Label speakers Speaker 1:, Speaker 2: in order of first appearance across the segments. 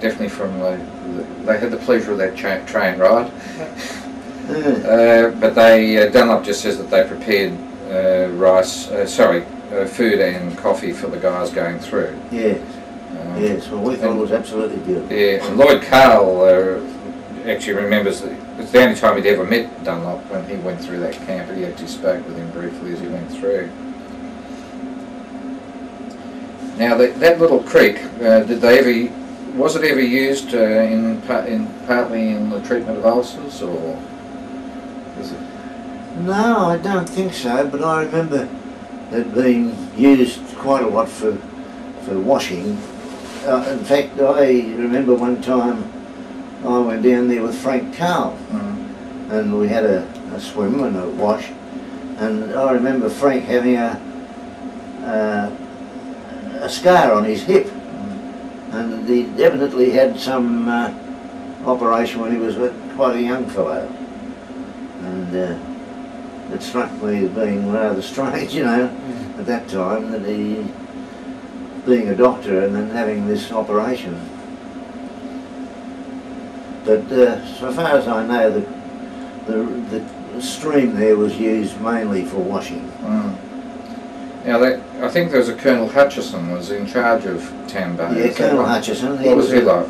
Speaker 1: definitely from they had the pleasure of that train ride. But they Dunlop just says that they prepared food and coffee for the guys going through.
Speaker 2: Yes. Yes. Well, we thought it was absolutely beautiful.
Speaker 1: Yeah. And Lloyd Carl actually remembers that it's the only time he'd ever met Dunlop when he went through that camp, and he actually spoke with him briefly as he went through. Now that little creek, was it ever used partly in the treatment of ulcers, or is it?
Speaker 2: No, I don't think so, but I remember it being used quite a lot for washing. In fact, I remember one time I went down there with Frank Carl, and we had a swim and a wash, and I remember Frank having a scar on his hip, and he definitely had some operation when he was quite a young fellow, and it struck me as being rather strange, you know, at that time, that he, being a doctor and then having this operation. But so far as I know, the stream there was used mainly for washing.
Speaker 1: Now, I think there was a Colonel Hutchison was in charge of Tambay.
Speaker 2: Yeah, Colonel Hutchison.
Speaker 1: What was he like?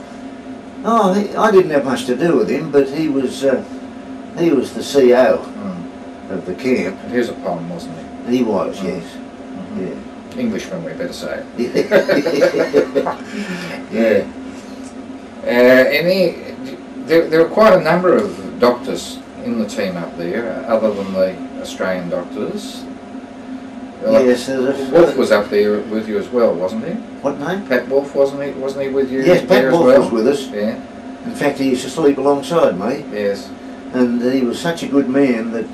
Speaker 2: Oh, I didn't have much to do with him, but he was the CO of the camp.
Speaker 1: He was a Pom, wasn't he?
Speaker 2: He was, yes. Yeah.
Speaker 1: Englishman, we better say.
Speaker 2: Yeah.
Speaker 1: There were quite a number of doctors in the team up there, other than the Australian doctors.
Speaker 2: Yes,
Speaker 1: Wolf was up there with you as well, wasn't he?
Speaker 2: What name?
Speaker 1: Pat Wolf, wasn't he with you?
Speaker 2: Yes, Pat Wolf was with us.
Speaker 1: Yeah.
Speaker 2: In fact, he used to sleep alongside me.
Speaker 1: Yes.
Speaker 2: And he was such a good man that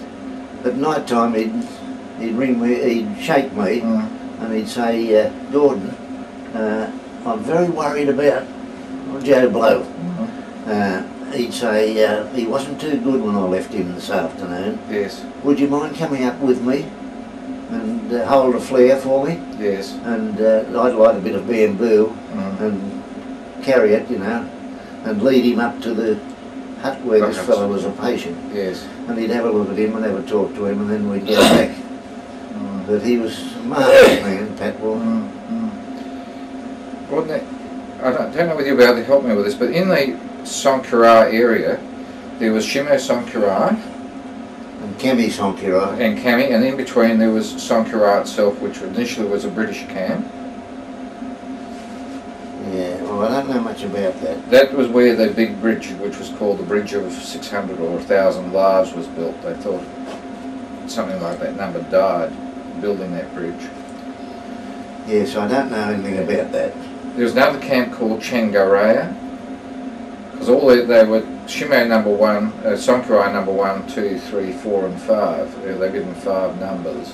Speaker 2: at night time he'd ring me, he'd shake me, and he'd say, Gordon, I'm very worried about Joe Blow. He'd say, he wasn't too good when I left him this afternoon.
Speaker 1: Yes.
Speaker 2: Would you mind coming up with me and hold a flare for me?
Speaker 1: Yes.
Speaker 2: And I'd light a bit of bamboo and carry it, you know, and lead him up to the hut where this fellow was a patient.
Speaker 1: Yes.
Speaker 2: And he'd have a look at him and have a talk to him, and then we'd go back. But he was a marvellous man, Pat Wolf.
Speaker 1: I don't know whether you'll be able to help me with this, but in the Sonkarai area, there was Shimo Sonkarai
Speaker 2: and Kami Sonkarai.
Speaker 1: And Kami, and in between there was Sonkarai itself, which initially was a British camp.
Speaker 2: Yeah, well, I don't know much about that.
Speaker 1: That was where the big bridge, which was called the Bridge of 600 or 1,000 Lives, was built. They thought something like that number died building that bridge.
Speaker 2: Yes, I don't know anything about that.
Speaker 1: There was another camp called Changaraya, because all they were Shimo number 1, Sonkarai number 1, 2, 3, 4 and 5. They're given 5 numbers.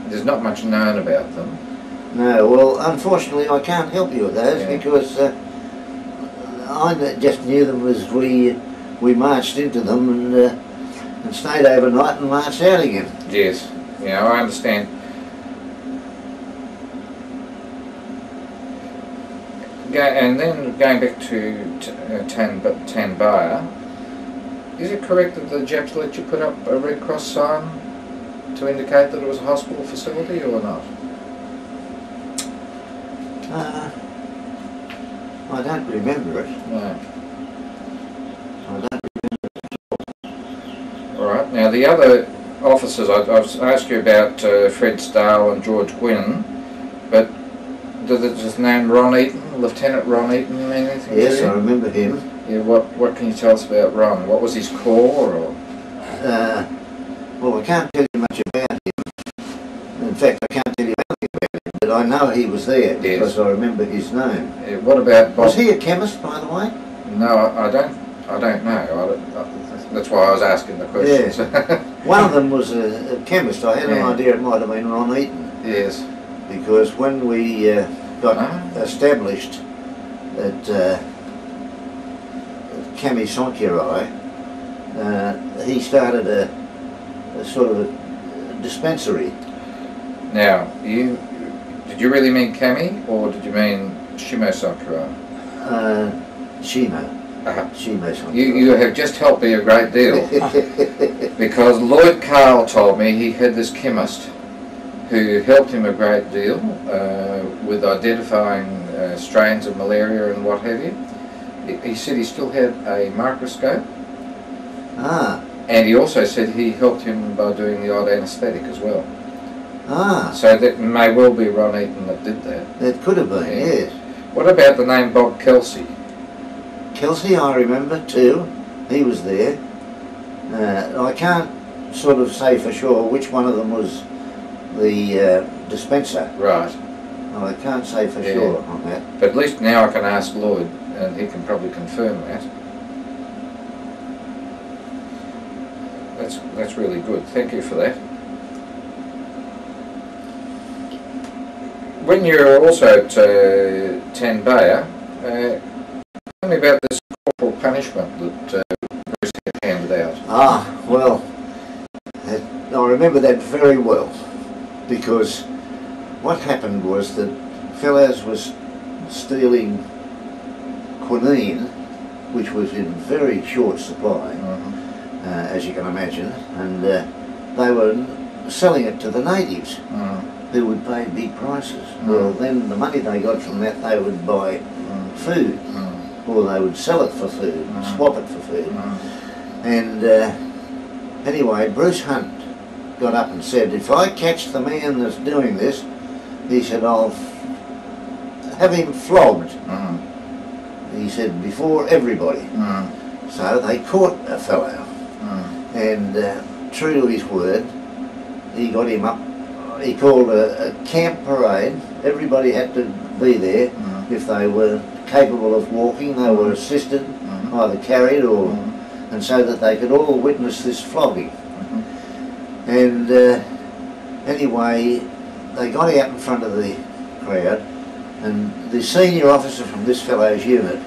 Speaker 1: There's not much known about them.
Speaker 2: No, well, unfortunately I can't help you with those because I just knew them as we marched into them and stayed overnight and marched out again.
Speaker 1: Yes, yeah, I understand. And then going back to Tanbaya, is it correct that the Japs let you put up a Red Cross sign to indicate that it was a hospital facility or not?
Speaker 2: I don't remember it.
Speaker 1: No.
Speaker 2: I don't remember it.
Speaker 1: All right. Now the other officers, I've asked you about Fred Stahl and George Gwynn, but does it just name Ron Eaton, Lieutenant Ron Eaton, mean anything?
Speaker 2: Yes, I remember him.
Speaker 1: Yeah. What can you tell us about Ron? What was his corps? Or?
Speaker 2: Well, I can't tell you much about him. In fact, I can't tell you anything about him, but I know he was there because I remember his name.
Speaker 1: Yeah, what about Bob?
Speaker 2: Was he a chemist, by the way?
Speaker 1: No, I don't know. That's why I was asking the questions.
Speaker 2: Yeah. One of them was a chemist. I had an idea it might have been Ron Eaton.
Speaker 1: Yes.
Speaker 2: Because when we got established at Kami Sonkarai, he started a sort of a dispensary.
Speaker 1: Now, did you really mean Kami, or did you mean Shimo Sakurai.
Speaker 2: Shimo.
Speaker 1: Uh-huh.
Speaker 2: Shimo Sakurai.
Speaker 1: You have just helped me a great deal. Because Lloyd Carl told me he had this chemist who helped him a great deal with identifying strains of malaria and what have you. He said he still had a microscope.
Speaker 2: Ah.
Speaker 1: And he also said he helped him by doing the odd anaesthetic as well.
Speaker 2: Ah.
Speaker 1: So that may well be Ron Eaton that did that.
Speaker 2: That could have been,
Speaker 1: Yeah.
Speaker 2: yes.
Speaker 1: What about the name Bob Kelsey?
Speaker 2: Kelsey, I remember too. He was there. I can't sort of say for sure which one of them was the dispenser.
Speaker 1: Right.
Speaker 2: I can't say for sure on that.
Speaker 1: But at least now I can ask Lloyd and he can probably confirm that. That's really good. Thank you for that. When you're also at Tanbaya, tell me about this corporal punishment that Bruce had handed out.
Speaker 2: Ah, well, I remember that very well, because what happened was that fellows was stealing quinine, which was in very short supply, as you can imagine, and they were selling it to the natives who would pay big prices. Well, then the money they got from that they would buy food, or they would sell it for food, swap it for food. And anyway, Bruce Hunt got up and said, if I catch the man that's doing this, he said, I'll have him flogged. He said, before everybody. So they caught a fellow, and true to his word, he got him up. He called a camp parade. Everybody had to be there. If they were capable of walking, they were assisted, either carried or, and so that they could all witness this flogging. And anyway, they got out in front of the crowd, and the senior officer from this fellow's unit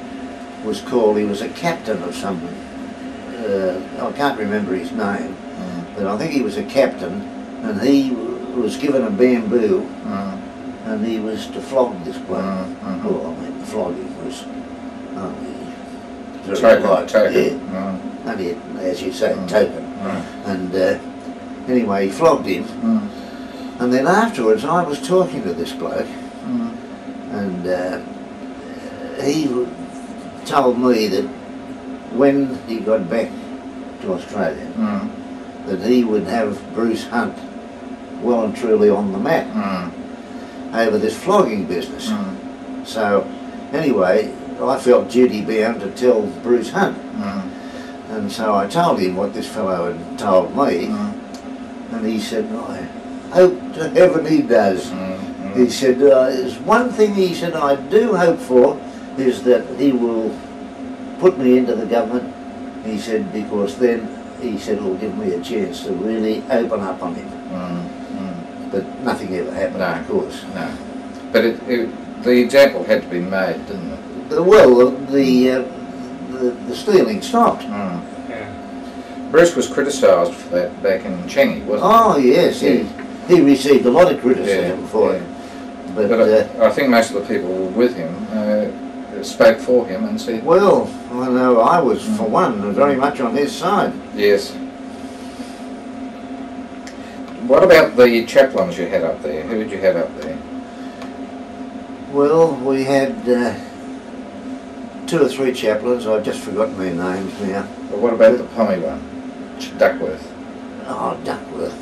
Speaker 2: was called. He was a captain of something. I can't remember his name, but I think he was a captain, and he was given a bamboo, and he was to flog this bloke. Well, I mean, flogging was
Speaker 1: token.
Speaker 2: Only, as you say, token. And anyway, he flogged him, and then afterwards I was talking to this bloke, and he told me that when he got back to Australia, that he would have Bruce Hunt well and truly on the map over this flogging business. So anyway, I felt duty bound to tell Bruce Hunt, and so I told him what this fellow had told me, and he said, I hope to heaven he does. He said, there's one thing he said I do hope for, is that he will put me into the government. He said, because then he said it'll give me a chance to really open up on him. But nothing ever happened, of course. No. But
Speaker 1: the example had to be made, didn't it?
Speaker 2: Well, the stealing stopped.
Speaker 1: Bruce was criticised for that back in Changi, wasn't he?
Speaker 2: Oh yes, he received a lot of criticism for it. But
Speaker 1: I think most of the people with him spoke for him and said...
Speaker 2: Well, I know I was, for one, very much on his side.
Speaker 1: Yes. What about the chaplains you had up there? Who did you have up there?
Speaker 2: Well, we had 2 or 3 chaplains. I've just forgotten their names now.
Speaker 1: But what about the Pommy one? Duckworth.
Speaker 2: Oh, Duckworth.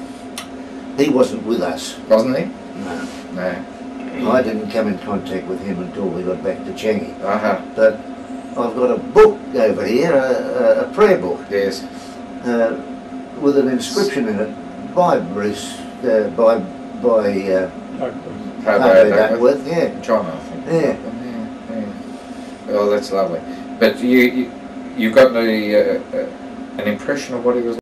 Speaker 2: He wasn't with us.
Speaker 1: Wasn't he?
Speaker 2: No.
Speaker 1: No.
Speaker 2: I didn't come in contact with him until we got back to Changi.
Speaker 1: But
Speaker 2: I've got a book over here, a prayer book.
Speaker 1: Yes.
Speaker 2: With an inscription in it by Bruce, by Duckworth, yeah.
Speaker 1: John, I think.
Speaker 2: Yeah.
Speaker 1: Oh, that's lovely. But you got an impression of what he was